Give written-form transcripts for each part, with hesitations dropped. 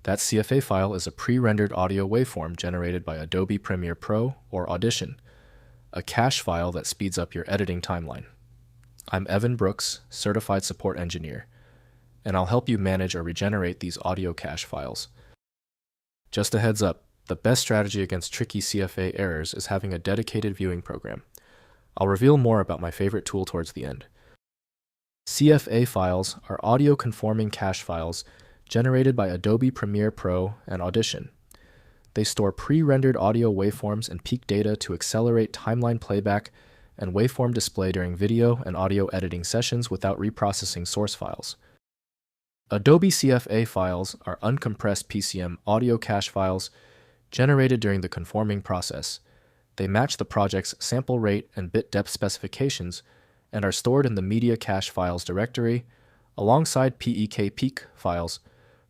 That CFA file is a pre-rendered audio waveform generated by Adobe Premiere Pro or Audition, a cache file that speeds up your editing timeline. I'm Evan Brooks, Certified Support Engineer, and I'll help you manage or regenerate these audio cache files. Just a heads up, the best strategy against tricky CFA errors is having a dedicated viewing program. I'll reveal more about my favorite tool towards the end. CFA files are audio conforming cache files generated by Adobe Premiere Pro and Audition. They store pre-rendered audio waveforms and peak data to accelerate timeline playback and waveform display during video and audio editing sessions without reprocessing source files. Adobe CFA files are uncompressed PCM audio cache files generated during the conforming process. They match the project's sample rate and bit depth specifications and are stored in the Media Cache Files directory alongside PEK peak files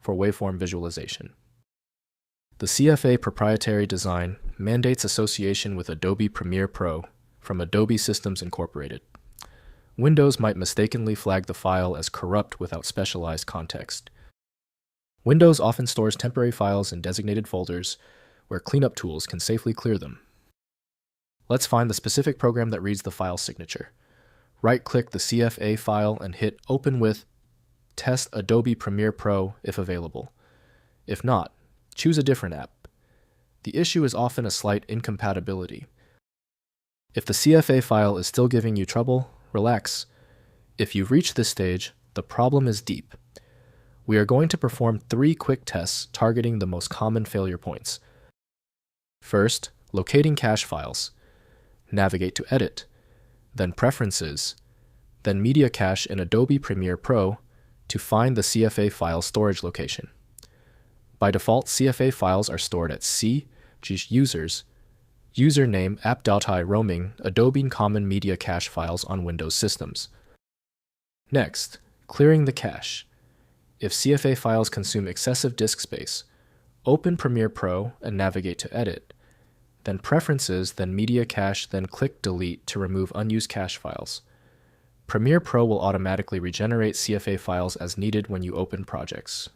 for waveform visualization. The CFA proprietary design mandates association with Adobe Premiere Pro from Adobe Systems Incorporated. Windows might mistakenly flag the file as corrupt without specialized context. Windows often stores temporary files in designated folders where cleanup tools can safely clear them. Let's find the specific program that reads the file signature. Right-click the CFA file and hit Open with Test Adobe Premiere Pro if available. If not, choose a different app. The issue is often a slight incompatibility. If the CFA file is still giving you trouble, relax. If you've reached this stage, the problem is deep. We are going to perform 3 quick tests targeting the most common failure points. First, locating cache files. Navigate to Edit, then Preferences, then Media Cache in Adobe Premiere Pro to find the CFA file storage location. By default, CFA files are stored at C, users, username app.i roaming Adobe Common Media Cache files on Windows systems. Next, clearing the cache. If CFA files consume excessive disk space, open Premiere Pro and navigate to Edit, then Preferences, then Media Cache, then click Delete to remove unused cache files. Premiere Pro will automatically regenerate CFA files as needed when you open projects.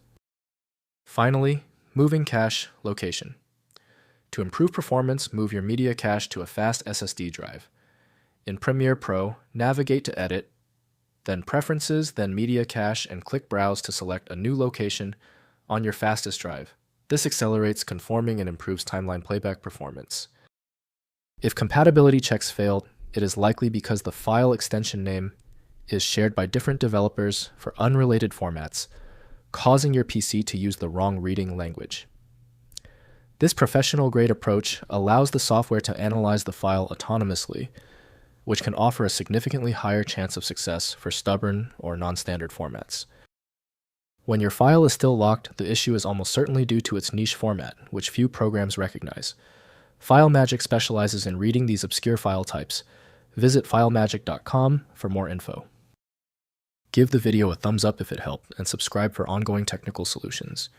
Finally, moving cache location. To improve performance, move your media cache to a fast SSD drive. In Premiere Pro, navigate to Edit, then Preferences, then Media Cache, and click Browse to select a new location on your fastest drive. This accelerates conforming and improves timeline playback performance. If compatibility checks failed, it is likely because the file extension name is shared by different developers for unrelated formats, causing your PC to use the wrong reading language. This professional-grade approach allows the software to analyze the file autonomously, which can offer a significantly higher chance of success for stubborn or non-standard formats. When your file is still locked, the issue is almost certainly due to its niche format, which few programs recognize. FileMagick specializes in reading these obscure file types. Visit filemagick.com for more info. Give the video a thumbs up if it helped, and subscribe for ongoing technical solutions.